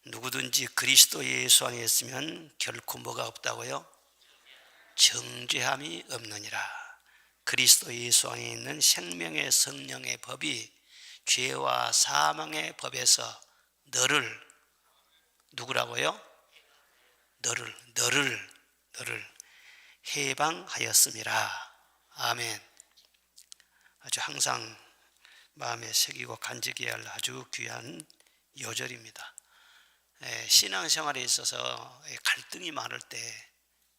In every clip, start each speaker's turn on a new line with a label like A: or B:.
A: 누구든지 그리스도 예수 안에 있으면 결코 뭐가 없다고요? 정죄함이 없느니라. 그리스도 예수 안에 있는 생명의 성령의 법이 죄와 사망의 법에서 너를 누구라고요? 너를 해방하였음이라. 아멘. 아주 항상 마음에 새기고 간직해야 할 아주 귀한 요절입니다. 신앙생활에 있어서 갈등이 많을 때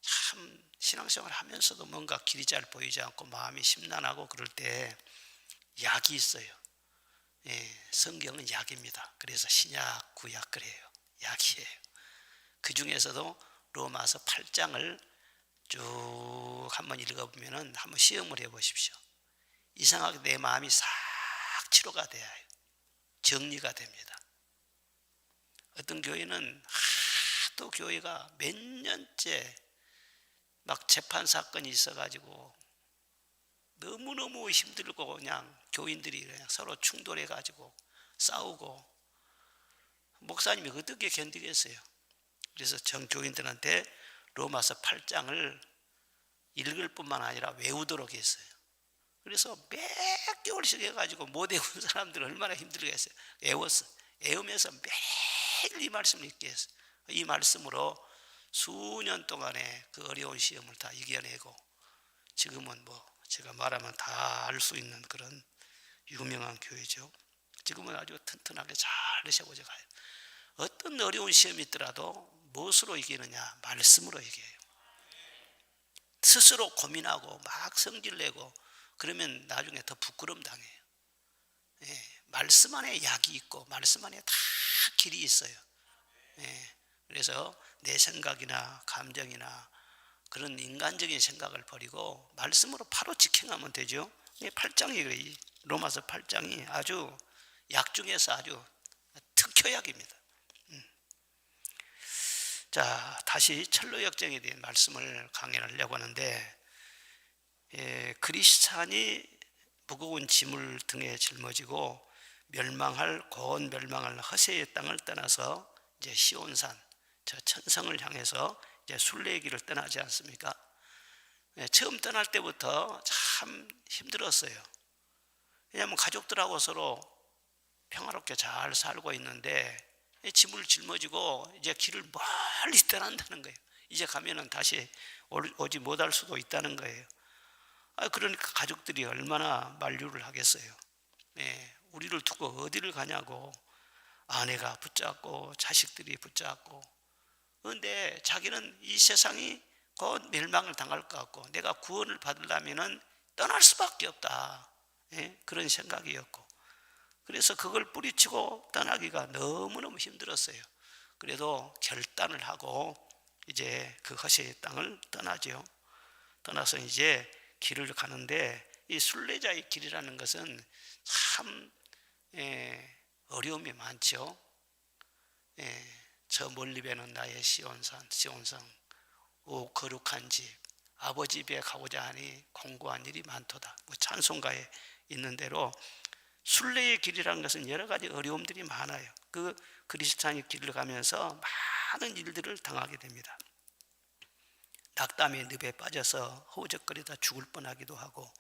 A: 참 신앙생활 하면서도 뭔가 길이 잘 보이지 않고 마음이 심란하고 그럴 때 약이 있어요. 성경은 약입니다. 그래서 신약, 구약 그래요. 약이에요. 그 중에서도 로마서 8장을 쭉 한번 읽어보면 한번 시험을 해보십시오. 이상하게 내 마음이 싹 치료가 돼요. 정리가 됩니다. 어떤 교회는 하도 교회가 몇 년째 막 재판 사건이 있어가지고 너무너무 힘들고 그냥 교인들이 그냥 서로 충돌해가지고 싸우고 목사님이 어떻게 견디겠어요? 그래서 전 교인들한테 로마서 8장을 읽을 뿐만 아니라 외우도록 했어요. 그래서 몇 개월씩 해가지고 못 외운 사람들 얼마나 힘들겠어요. 외우면서 매일 이 말씀을 읽게 했어요. 이 말씀으로 수년 동안의 그 어려운 시험을 다 이겨내고 지금은 뭐 제가 말하면 다 알 수 있는 그런 유명한 교회죠. 지금은 아주 튼튼하게 잘 세워져 가요. 어떤 어려운 시험이 있더라도 무엇으로 이기느냐? 말씀으로 이겨요. 스스로 고민하고 막 성질내고 그러면 나중에 더 부끄러움 당해요. 말씀 안에 약이 있고 말씀 안에 다 길이 있어요. 그래서 내 생각이나 감정이나 그런 인간적인 생각을 버리고 말씀으로 바로 직행하면 되죠. 8장이 그래요. 로마서 8장이 아주 약 중에서 아주 특효약입니다. 자, 다시 철로 역정에 대한 말씀을 강연을 하려고 하는데, 그리스찬이 무거운 짐을 등에 짊어지고 곧 멸망할 허세의 땅을 떠나서 이제 시온산, 저 천성을 향해서 이제 순례의 길을 떠나지 않습니까? 처음 떠날 때부터 참 힘들었어요. 왜냐하면 가족들하고 서로 평화롭게 잘 살고 있는데 짐을 짊어지고 이제 길을 멀리 떠난다는 거예요. 이제 가면은 다시 오지 못할 수도 있다는 거예요. 그러니까 가족들이 얼마나 만류를 하겠어요. 우리를 두고 어디를 가냐고 아내가 붙잡고 자식들이 붙잡고. 그런데 자기는 이 세상이 곧 멸망을 당할 것 같고 내가 구원을 받으려면 떠날 수밖에 없다. 그런 생각이었고 그래서 그걸 뿌리치고 떠나기가 너무너무 힘들었어요. 그래도 결단을 하고 이제 그 허세의 땅을 떠나죠. 떠나서 이제 길을 가는데 이 순례자의 길이라는 것은 참 어려움이 많죠. 저 멀리 배는 나의 시온성 오 거룩한 집 아버지 집에 가고자 하니 공고한 일이 많도다. 뭐 찬송가에 있는 대로 순례의 길이라는 것은 여러 가지 어려움들이 많아요. 그 그리스찬의 길을 가면서 많은 일들을 당하게 됩니다. 낙담의 늪에 빠져서 허우적거리다 죽을 뻔하기도 하고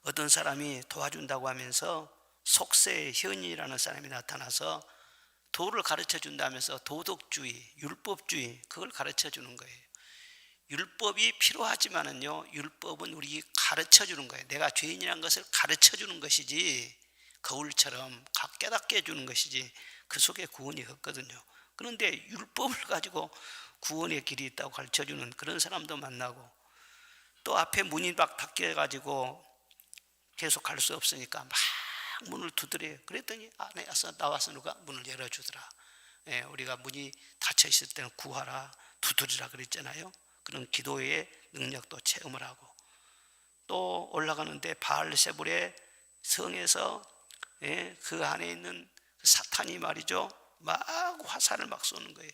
A: 어떤 사람이 도와준다고 하면서 속세의 현인이라는 사람이 나타나서 도를 가르쳐 준다면서 도덕주의, 율법주의 그걸 가르쳐 주는 거예요. 율법이 필요하지만은요, 율법은 우리 가르쳐 주는 거예요. 내가 죄인이라는 것을 가르쳐 주는 것이지 거울처럼 깨닫게 해주는 것이지 그 속에 구원이 없거든요. 그런데 율법을 가지고 구원의 길이 있다고 가르쳐 주는 그런 사람도 만나고 또 앞에 문이 막 닫혀 가지고 계속 갈 수 없으니까 막 문을 두드려요. 그랬더니 안에서 나와서 누가 문을 열어주더라. 우리가 문이 닫혀 있을 때는 구하라, 두드리라 그랬잖아요. 그런 기도의 능력도 체험을 하고 또 올라가는데 바알세불의 성에서 그 안에 있는 사탄이 말이죠. 막 화살을 막 쏘는 거예요.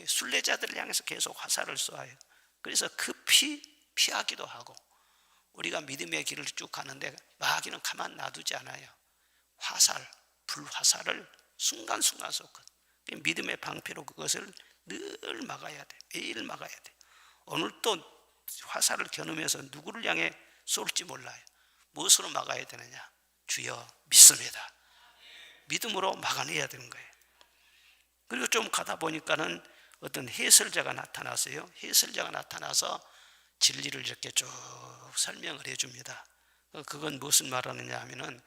A: 순례자들을 향해서 계속 화살을 쏘아요. 그래서 급히 피하기도 하고 우리가 믿음의 길을 쭉 가는데 마귀는 가만 놔두지 않아요. 불화살을 순간순간 쏘거든. 믿음의 방패로 그것을 늘 막아야 돼. 매일 막아야 돼. 오늘 또 화살을 겨누면서 누구를 향해 쏠지 몰라요. 무엇으로 막아야 되느냐? 주여 믿습니다. 믿음으로 막아내야 되는 거예요. 그리고 좀 가다 보니까는 어떤 해설자가 나타났어요. 해설자가 나타나서 진리를 이렇게 쭉 설명을 해줍니다. 그건 무슨 말하느냐 하면은,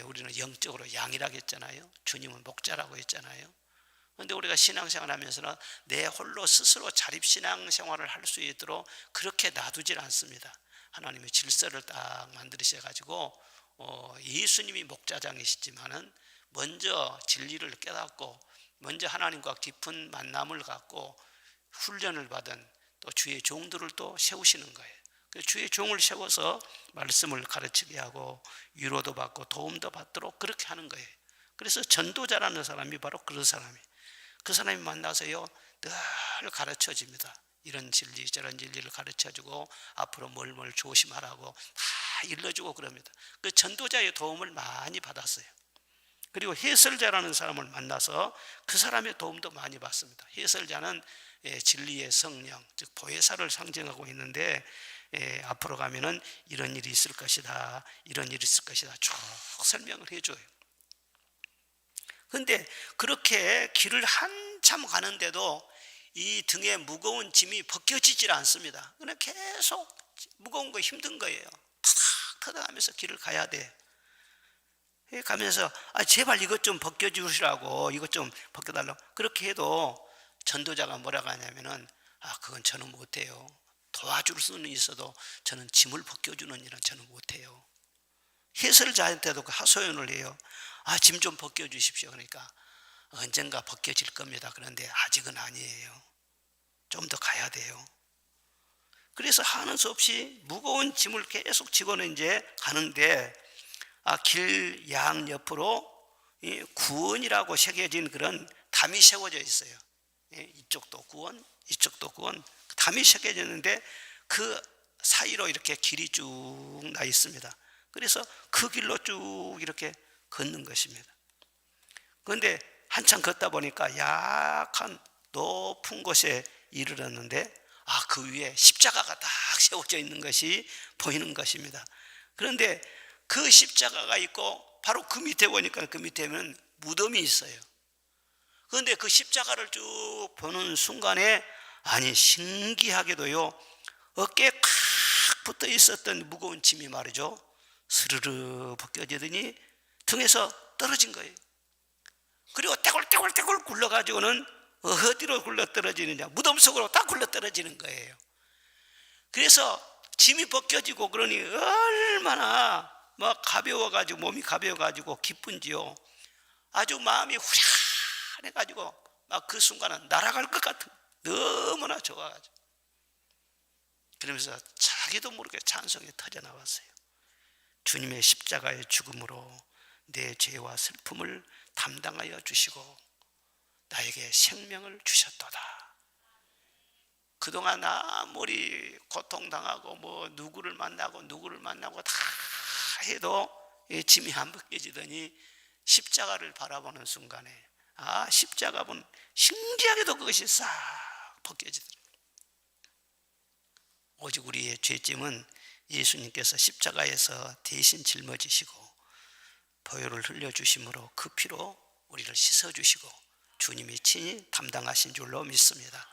A: 우리는 영적으로 양이라고 했잖아요. 주님은 목자라고 했잖아요. 그런데 우리가 신앙생활 하면서는 내 홀로 스스로 자립신앙생활을 할 수 있도록 그렇게 놔두질 않습니다. 하나님의 질서를 딱 만드셔가지고 예수님이 목자장이시지만은 먼저 진리를 깨닫고 먼저 하나님과 깊은 만남을 갖고 훈련을 받은 또 주의 종들을 또 세우시는 거예요. 주의 종을 세워서 말씀을 가르치게 하고 위로도 받고 도움도 받도록 그렇게 하는 거예요. 그래서 전도자라는 사람이 바로 그런 사람이에요. 그 사람이 만나서요 늘 가르쳐 줍니다. 이런 진리 저런 진리를 가르쳐주고 앞으로 뭘 조심하라고 다 일러주고 그럽니다. 그 전도자의 도움을 많이 받았어요. 그리고 해설자라는 사람을 만나서 그 사람의 도움도 많이 받습니다. 해설자는 진리의 성령 즉 보혜사를 상징하고 있는데 앞으로 가면은 이런 일이 있을 것이다 이런 일이 있을 것이다 쭉 설명을 해줘요. 그런데 그렇게 길을 한참 가는데도 이 등에 무거운 짐이 벗겨지질 않습니다. 그냥 계속 무거운 거 힘든 거예요. 타닥타닥 하면서 길을 가야 돼. 가면서 제발 이것 좀 벗겨주시라고 이것 좀 벗겨달라고 그렇게 해도 전도자가 뭐라고 하냐면은 그건 저는 못해요. 도와줄 수는 있어도 저는 짐을 벗겨주는 일은 저는 못해요. 해설자한테도 그 하소연을 해요. 짐 좀 벗겨주십시오. 그러니까 언젠가 벗겨질 겁니다. 그런데 아직은 아니에요. 좀 더 가야 돼요. 그래서 하는 수 없이 무거운 짐을 계속 지고는 이제 가는데 길 양 옆으로 구원이라고 새겨진 그런 담이 세워져 있어요. 이쪽도 구원, 이쪽도 구원, 담이 새겨졌는데 그 사이로 이렇게 길이 쭉 나 있습니다. 그래서 그 길로 쭉 이렇게 걷는 것입니다. 그런데 한참 걷다 보니까 약간 높은 곳에 이르렀는데 그 위에 십자가가 딱 세워져 있는 것이 보이는 것입니다. 그런데 그 십자가가 있고 바로 그 밑에 보니까 그 밑에는 무덤이 있어요. 그런데 그 십자가를 쭉 보는 순간에 신기하게도요 어깨에 칵 붙어 있었던 무거운 짐이 말이죠 스르르 벗겨지더니 등에서 떨어진 거예요. 그리고 떼굴떼굴 굴러가지고는 어디로 굴러 떨어지느냐 무덤 속으로 딱 굴러 떨어지는 거예요. 그래서 짐이 벗겨지고 그러니 얼마나 가벼워가지고 몸이 가벼워가지고 기쁜지요. 아주 마음이 후련해가지고 그 순간은 날아갈 것 같은 너무나 좋아가지고 그러면서 자기도 모르게 찬송이 터져나왔어요. 주님의 십자가의 죽음으로 내 죄와 슬픔을 담당하여 주시고 나에게 생명을 주셨도다. 그동안 아무리 고통당하고 누구를 만나고 다 해도 짐이 안 벗겨지더니 십자가를 바라보는 순간에 십자가 본 신기하게도 그것이 싹 벗겨지더라고요. 오직 우리의 죄짐은 예수님께서 십자가에서 대신 짊어지시고 보혈을 흘려주심으로 그 피로 우리를 씻어주시고 주님이 친히 담당하신 줄로 믿습니다.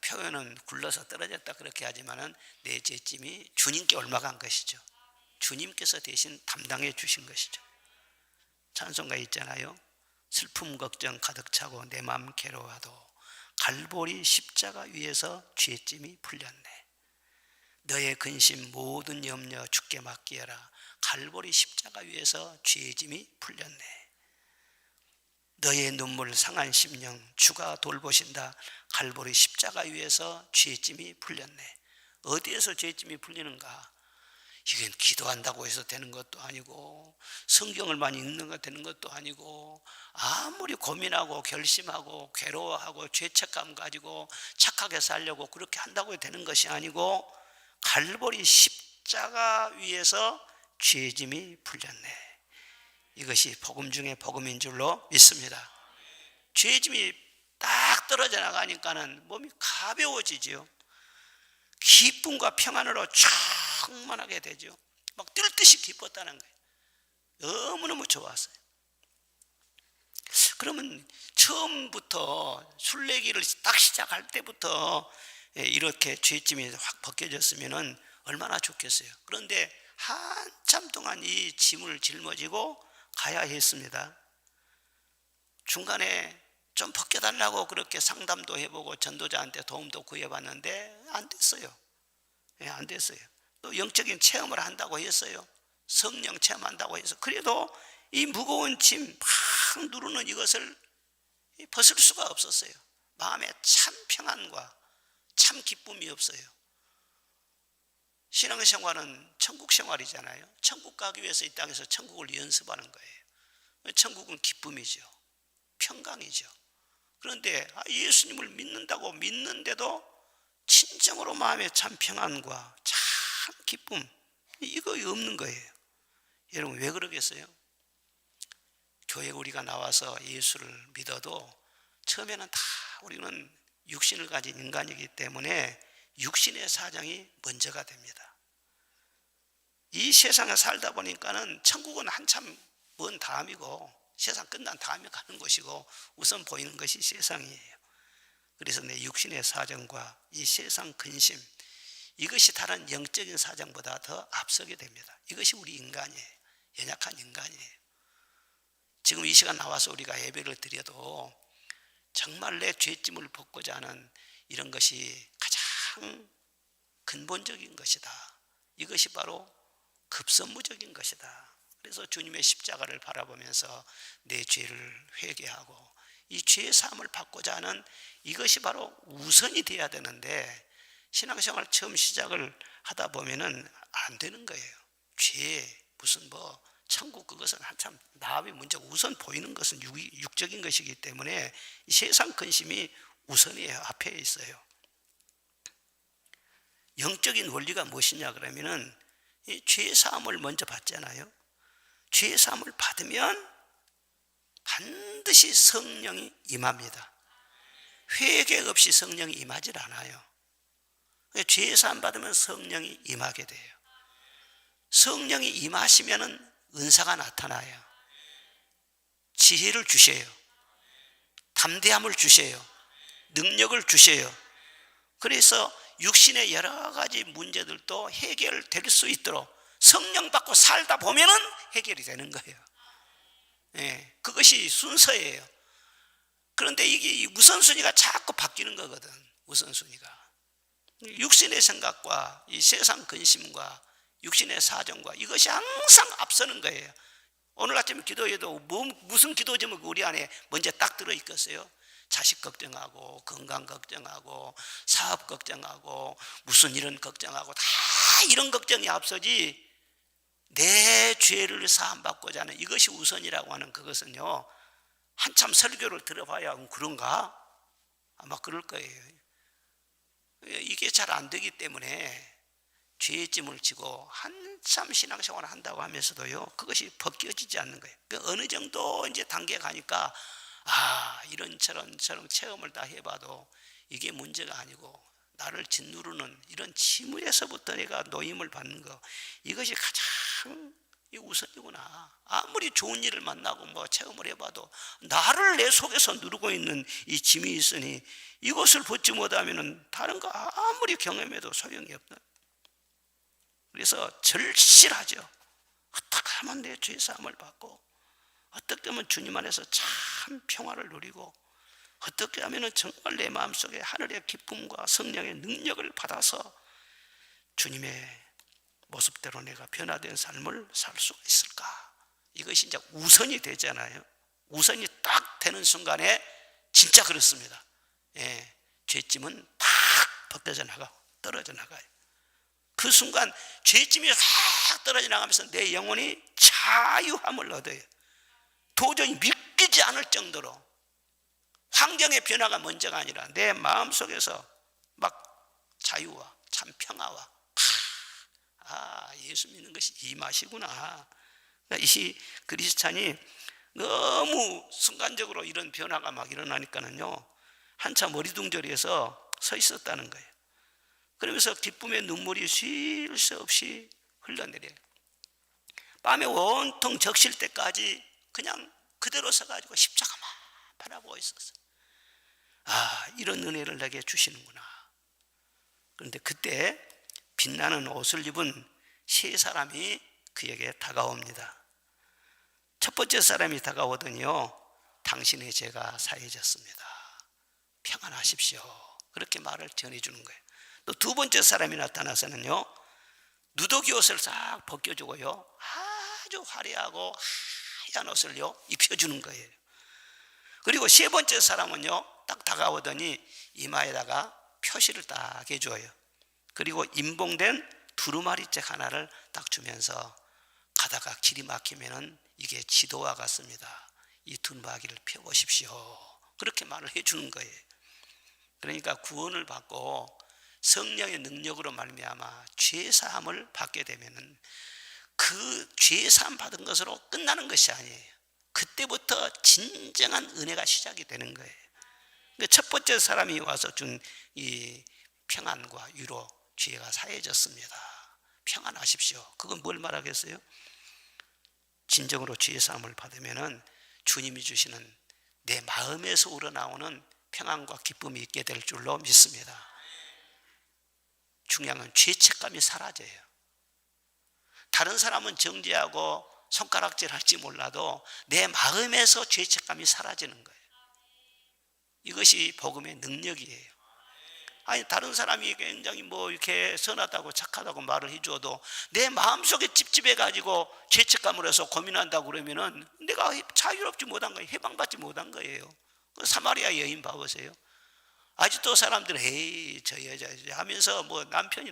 A: 표현은 굴러서 떨어졌다 그렇게 하지만은 내 죄짐이 주님께 올라간 것이죠. 주님께서 대신 담당해 주신 것이죠. 찬송가 있잖아요. 슬픔 걱정 가득 차고 내 맘 괴로워도 갈보리 십자가 위에서 죄짐이 풀렸네. 너의 근심 모든 염려 주께 맡기어라. 갈보리 십자가 위에서 죄짐이 풀렸네. 너의 눈물 상한 심령 주가 돌보신다. 갈보리 십자가 위에서 죄짐이 풀렸네. 어디에서 죄짐이 풀리는가? 이건 기도한다고 해서 되는 것도 아니고 성경을 많이 읽는 거 되는 것도 아니고 아무리 고민하고 결심하고 괴로워하고 죄책감 가지고 착하게 살려고 그렇게 한다고 되는 것이 아니고 갈보리 십자가 위에서 죄짐이 풀렸네. 이것이 복음 중에 복음인 줄로 믿습니다. 죄짐이 딱 떨어져 나가니까는 몸이 가벼워지죠. 기쁨과 평안으로 충만하게 되죠. 막 뛸 듯이 기뻤다는 거예요. 너무너무 좋았어요. 그러면 처음부터 순례기를 딱 시작할 때부터 이렇게 죄짐이 확 벗겨졌으면 얼마나 좋겠어요. 그런데 한참 동안 이 짐을 짊어지고 가야 했습니다. 중간에 좀 벗겨달라고 그렇게 상담도 해보고 전도자한테 도움도 구해봤는데 안 됐어요. 안 됐어요. 또 영적인 체험을 한다고 했어요. 성령 체험한다고 해서 그래도 이 무거운 짐 팍 누르는 이것을 벗을 수가 없었어요. 마음에 참 평안과 참 기쁨이 없어요. 신앙생활은 천국 생활이잖아요. 천국 가기 위해서 이 땅에서 천국을 연습하는 거예요. 천국은 기쁨이죠. 평강이죠. 그런데 예수님을 믿는다고 믿는데도 진정으로 마음에 참 평안과 참 기쁨 이거 없는 거예요. 여러분 왜 그러겠어요? 교회 우리가 나와서 예수를 믿어도 처음에는 다 우리는 육신을 가진 인간이기 때문에 육신의 사정이 먼저가 됩니다. 이 세상에 살다 보니까는 천국은 한참 먼 다음이고 세상 끝난 다음에 가는 곳이고 우선 보이는 것이 세상이에요. 그래서 내 육신의 사정과 이 세상 근심 이것이 다른 영적인 사정보다 더 앞서게 됩니다. 이것이 우리 인간이에요. 연약한 인간이에요. 지금 이 시간 나와서 우리가 예배를 드려도 정말 내 죄짐을 벗고자 하는 이런 것이 가장 근본적인 것이다. 이것이 바로 급선무적인 것이다. 그래서 주님의 십자가를 바라보면서 내 죄를 회개하고 이 죄의 사함을 받고자 하는 이것이 바로 우선이 돼야 되는데 신앙생활 처음 시작을 하다 보면은 안 되는 거예요. 죄 무슨 뭐 천국 그것은 한참 나압이 먼저 우선 보이는 것은 육적인 것이기 때문에 세상 근심이 우선이에요. 앞에 있어요. 영적인 원리가 무엇이냐 그러면은 이 죄 사함을 먼저 받잖아요. 죄 사함을 받으면 반드시 성령이 임합니다. 회개 없이 성령이 임하질 않아요. 죄 사함 받으면 성령이 임하게 돼요. 성령이 임하시면은 은사가 나타나요. 지혜를 주셔요. 담대함을 주셔요. 능력을 주셔요. 그래서 육신의 여러 가지 문제들도 해결될 수 있도록 성령 받고 살다 보면은 해결이 되는 거예요. 예, 그것이 순서예요. 그런데 이게 우선순위가 자꾸 바뀌는 거거든. 우선순위가 육신의 생각과 이 세상 근심과 육신의 사정과 이것이 항상 앞서는 거예요. 오늘 아침에 기도해도 무슨 기도 제목이 우리 안에 먼저 딱 들어있겠어요? 자식 걱정하고 건강 걱정하고 사업 걱정하고 무슨 일은 걱정하고 다 이런 걱정이 앞서지 내 죄를 사함받고자 하는 이것이 우선이라고 하는 그것은요 한참 설교를 들어봐야 그런가? 아마 그럴 거예요. 이게 잘 안 되기 때문에 죄의 짐을 지고 한참 신앙생활을 한다고 하면서도요 그것이 벗겨지지 않는 거예요. 어느 정도 이제 단계 가니까 이런저런 체험을 다 해봐도 이게 문제가 아니고 나를 짓누르는 이런 짐에서부터 내가 노임을 받는 거 이것이 가장 우선이구나. 아무리 좋은 일을 만나고 뭐 체험을 해봐도 나를 내 속에서 누르고 있는 이 짐이 있으니 이것을 벗지 못하면 다른 거 아무리 경험해도 소용이 없다. 그래서 절실하죠. 어떻게 하면 내 죄 사함을 받고 어떻게 하면 주님 안에서 참 평화를 누리고 어떻게 하면 정말 내 마음속에 하늘의 기쁨과 성령의 능력을 받아서 주님의 모습대로 내가 변화된 삶을 살 수가 있을까? 이것이 이제 우선이 되잖아요. 우선이 딱 되는 순간에 진짜 그렇습니다. 예, 죄짐은 팍 벗겨져 나가고 떨어져 나가요. 그 순간 죄짐이 확 떨어져 나가면서 내 영혼이 자유함을 얻어요. 도저히 믿기지 않을 정도로 환경의 변화가 먼저가 아니라 내 마음속에서 막 자유와 참 평화와 예수 믿는 것이 이 맛이구나. 이 크리스찬이 너무 순간적으로 이런 변화가 막 일어나니까는요, 한참 어리둥절해서 서 있었다는 거예요. 그러면서 기쁨의 눈물이 쉴 새 없이 흘러내려요. 밤에 온통 적실 때까지 그냥 그대로 서가지고 십자가만 바라보고 있었어요. 아, 이런 은혜를 내게 주시는구나. 그런데 그때 빛나는 옷을 입은 세 사람이 그에게 다가옵니다. 첫 번째 사람이 다가오더니요, 당신의 죄가 사해졌습니다. 평안하십시오. 그렇게 말을 전해주는 거예요. 또 두 번째 사람이 나타나서는요, 누더기 옷을 싹 벗겨주고요, 아주 화려하고 하얀 옷을요 입혀주는 거예요. 그리고 세 번째 사람은요, 딱 다가오더니 이마에다가 표시를 딱 해줘요. 그리고 인봉된 두루마리책 하나를 딱 주면서 가다가 길이 막히면은 이게 지도와 같습니다. 이 두루마리를 펴보십시오. 그렇게 말을 해주는 거예요. 그러니까 구원을 받고 성령의 능력으로 말미암아 죄사함을 받게 되면은 그 죄사함 받은 것으로 끝나는 것이 아니에요. 그때부터 진정한 은혜가 시작이 되는 거예요. 첫 번째 사람이 와서 준 이 평안과 위로, 죄가 사해졌습니다. 평안하십시오. 그건 뭘 말하겠어요? 진정으로 죄사함을 받으면은 주님이 주시는 내 마음에서 우러나오는 평안과 기쁨이 있게 될 줄로 믿습니다. 중요한 건 죄책감이 사라져요. 다른 사람은 정죄하고 손가락질할지 몰라도 내 마음에서 죄책감이 사라지는 거예요. 이것이 복음의 능력이에요. 아니, 다른 사람이 굉장히 뭐 이렇게 선하다고 착하다고 말을 해줘도 내 마음속에 찝찝해가지고 죄책감을 해서 고민한다고 그러면은 내가 자유롭지 못한 거예요. 해방받지 못한 거예요. 사마리아 여인 봐보세요. 아직도 사람들은 에이 저 여자 하면서 뭐 남편이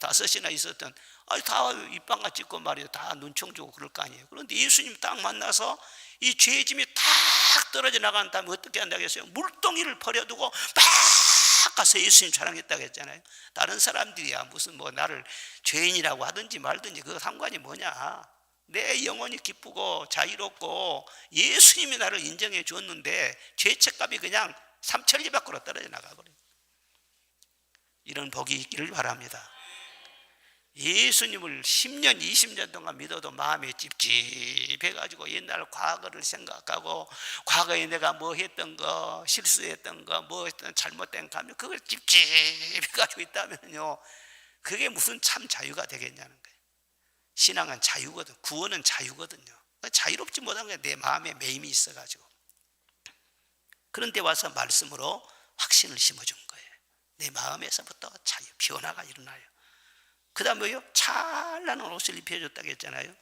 A: 다섯이나 있었던, 아니 다 입방아 찍고 말이에요. 다 눈총 주고 그럴 거 아니에요. 그런데 예수님 딱 만나서 이 죄짐이 탁 떨어져 나간 다음에 어떻게 한다고 했어요? 물동이를 버려두고 막 가서 예수님 자랑했다고 했잖아요. 다른 사람들이야 무슨 뭐 나를 죄인이라고 하든지 말든지 그 상관이 뭐냐. 내 영혼이 기쁘고 자유롭고 예수님이 나를 인정해 줬는데 죄책감이 그냥 삼천리 밖으로 떨어져 나가버려요. 이런 복이 있기를 바랍니다. 예수님을 10년 20년 동안 믿어도 마음이 찝찝해가지고 옛날 과거를 생각하고 과거에 내가 뭐 했던 거, 실수했던 거, 뭐 했던 잘못된 감정, 그걸 찝찝해가지고 있다면요, 그게 무슨 참 자유가 되겠냐는 거예요. 신앙은 자유거든. 구원은 자유거든요. 자유롭지 못한 게 내 마음에 매임이 있어가지고. 그런데 와서 말씀으로 확신을 심어준 거예요. 내 마음에서부터 자유, 변화가 일어나요. 그 다음 뭐요? 찬란한 옷을 입혀줬다고 했잖아요.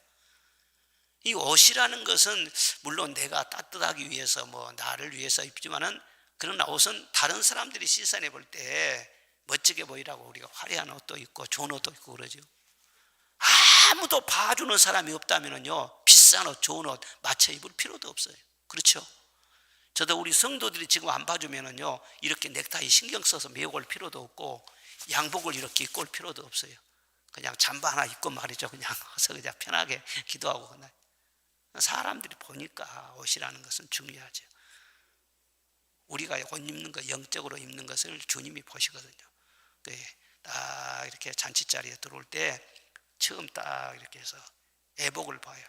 A: 이 옷이라는 것은 물론 내가 따뜻하기 위해서 뭐 나를 위해서 입지만은, 그러나 옷은 다른 사람들이 시선해 볼 때 멋지게 보이라고 우리가 화려한 옷도 입고 좋은 옷도 입고 그러죠. 아무도 봐주는 사람이 없다면요, 비싼 옷, 좋은 옷 맞춰 입을 필요도 없어요. 그렇죠? 저도 우리 성도들이 지금 안 봐주면은요, 이렇게 넥타이 신경 써서 메고 올 필요도 없고 양복을 이렇게 입고 올 필요도 없어요. 그냥 잠바 하나 입고 말이죠. 그냥 와서 그냥 편하게 기도하고 그날. 사람들이 보니까 옷이라는 것은 중요하죠. 우리가 옷 입는 거, 영적으로 입는 것을 주님이 보시거든요. 딱 이렇게 잔치자리에 들어올 때 처음 딱 이렇게 해서 애복을 봐요.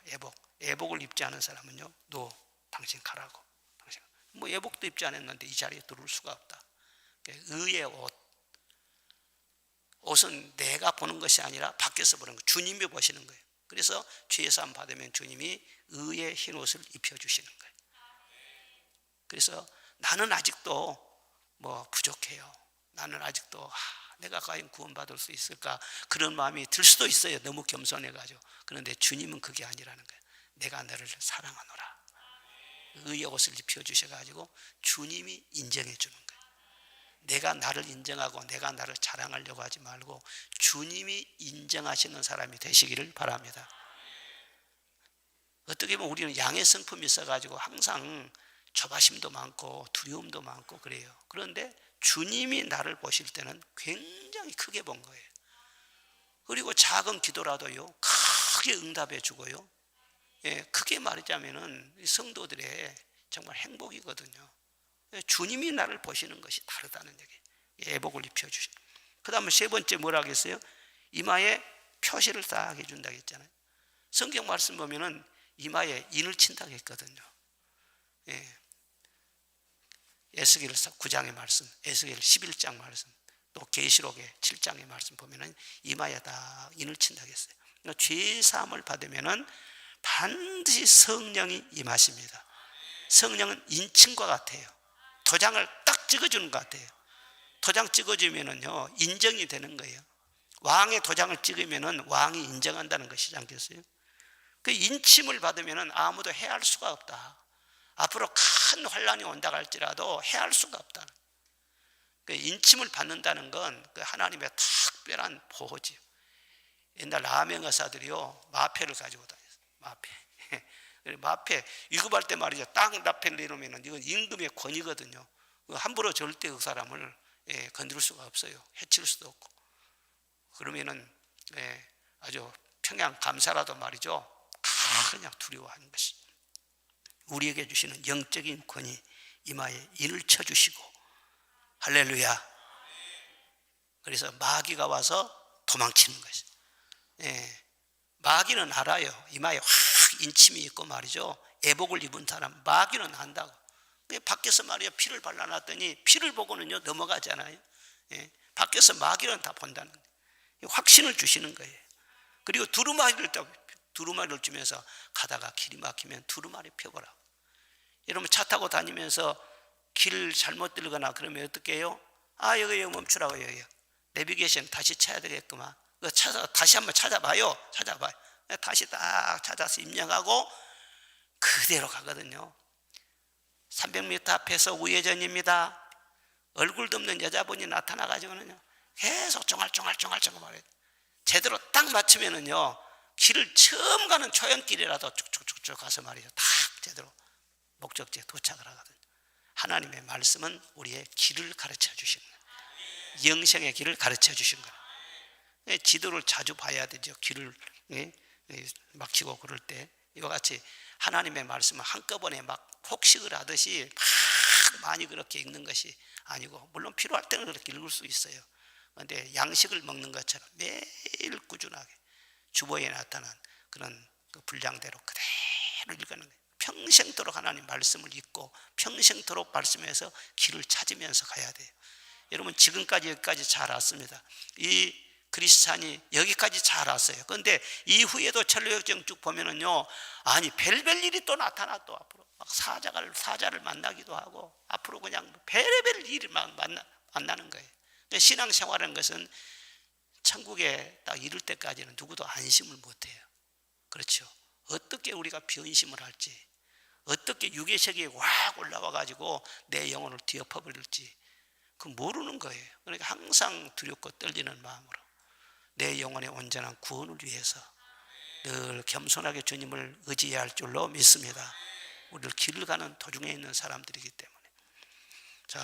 A: 애복을 입지 않은 사람은요, 너 당신 가라고. 당신 뭐 애복도 입지 않았는데 이 자리에 들어올 수가 없다. 의의 옷은 내가 보는 것이 아니라 밖에서 보는 거, 주님이 보시는 거예요. 그래서 죄사함 받으면 주님이 의의 흰 옷을 입혀주시는 거예요. 그래서 나는 아직도 뭐 부족해요. 나는 아직도 내가 과연 구원받을 수 있을까, 그런 마음이 들 수도 있어요. 너무 겸손해가지고. 그런데 주님은 그게 아니라는 거예요. 내가 너를 사랑하노라. 의의 옷을 입혀주셔가지고 주님이 인정해 주는 거예요. 내가 나를 인정하고 내가 나를 자랑하려고 하지 말고 주님이 인정하시는 사람이 되시기를 바랍니다. 어떻게 보면 우리는 양의 성품이 있어가지고 항상 조바심도 많고 두려움도 많고 그래요. 그런데 주님이 나를 보실 때는 굉장히 크게 본 거예요. 그리고 작은 기도라도요, 크게 응답해 주고요, 크게 말하자면은 성도들의 정말 행복이거든요. 주님이 나를 보시는 것이 다르다는 얘기. 애복을 입혀주시. 그 다음에 세 번째 뭐라 하겠어요? 이마에 표시를 딱 해준다고 했잖아요. 성경 말씀 보면은 이마에 인을 친다고 했거든요. 에스겔 9장의 말씀, 에스겔 11장 말씀, 또 계시록의 7장의 말씀 보면은 이마에다 인을 친다고 했어요. 그러니까 죄 사함을 받으면은 반드시 성령이 임하십니다. 성령은 인친과 같아요. 도장을 딱 찍어주는 것 같아요. 도장 찍어주면은요, 인정이 되는 거예요. 왕의 도장을 찍으면은 왕이 인정한다는 것이지 않겠어요? 그 인침을 받으면은 아무도 해할 수가 없다. 앞으로 큰 환란이 온다 할지라도 해할 수가 없다. 그 인침을 받는다는 건 그 하나님의 특별한 보호지요. 옛날 라멘 의사들이요, 마패를 가지고 다녔어요. 마패. 마패 위급할 때 말이죠. 딱 마패를 내놓으면 이건 임금의 권위거든요. 함부로 절대 그 사람을 건드릴 수가 없어요. 해칠 수도 없고. 그러면은 아주 평양 감사라도 말이죠. 그냥 두려워하는 것이. 우리에게 주시는 영적인 권위, 이마에 인을 쳐주시고, 할렐루야. 그래서 마귀가 와서 도망치는 것이. 마귀는 알아요. 이마에 확 인침이 있고 말이죠. 애복을 입은 사람, 마귀는 안다고. 밖에서 말이야 피를 발라놨더니 피를 보고는요 넘어가잖아요. 밖에서 마귀는 다 본다는 거예요. 확신을 주시는 거예요. 그리고 두루마리를 주면서 가다가 길이 막히면 두루마리 펴보라고. 여러분 차 타고 다니면서 길 잘못 들거나 그러면 어떻게 해요? 여기 멈추라고. 여기 내비게이션 다시 쳐야 되겠구만. 다시 한번 찾아봐요. 다시 딱 찾아서 입력하고 그대로 가거든요. 300m 앞에서 우회전입니다. 얼굴도 없는 여자분이 나타나가지고는요 계속 쫑알쫑알 말해요. 제대로 딱 맞추면은요 길을 처음 가는 초연길이라도 쭉쭉쭉쭉 가서 말이죠 딱 제대로 목적지에 도착을 하거든요. 하나님의 말씀은 우리의 길을 가르쳐 주시는 거예요. 영생의 길을 가르쳐 주신 거예요. 지도를 자주 봐야 되죠. 길을 막히고 그럴 때 이와 같이 하나님의 말씀을 한꺼번에 막 폭식을 하듯이 막 많이 그렇게 읽는 것이 아니고, 물론 필요할 때는 그렇게 읽을 수 있어요. 그런데 양식을 먹는 것처럼 매일 꾸준하게 주보에 나타난 그런 그 분량대로 그대로 읽는 거예요. 평생토록 하나님 말씀을 읽고 평생토록 말씀에서 길을 찾으면서 가야 돼요. 여러분 지금까지 여기까지 잘 왔습니다. 이 그리스찬이 여기까지 잘 왔어요. 그런데 이후에도 천로역정 쭉 보면은요, 아니 별별 일이 또 나타나. 또 앞으로 막 사자를 만나기도 하고 앞으로 그냥 별별 일이 막 만나는 거예요. 신앙생활하는 것은 천국에 딱 이를 때까지는 누구도 안심을 못해요. 그렇죠. 어떻게 우리가 변심을 할지, 어떻게 육의 세계에 확 올라와 가지고 내 영혼을 뒤엎어버릴지 그 모르는 거예요. 그러니까 항상 두렵고 떨리는 마음으로 내 영혼의 온전한 구원을 위해서 늘 겸손하게 주님을 의지해야 할 줄로 믿습니다. 우리를 길을 가는 도중에 있는 사람들이기 때문에. 자.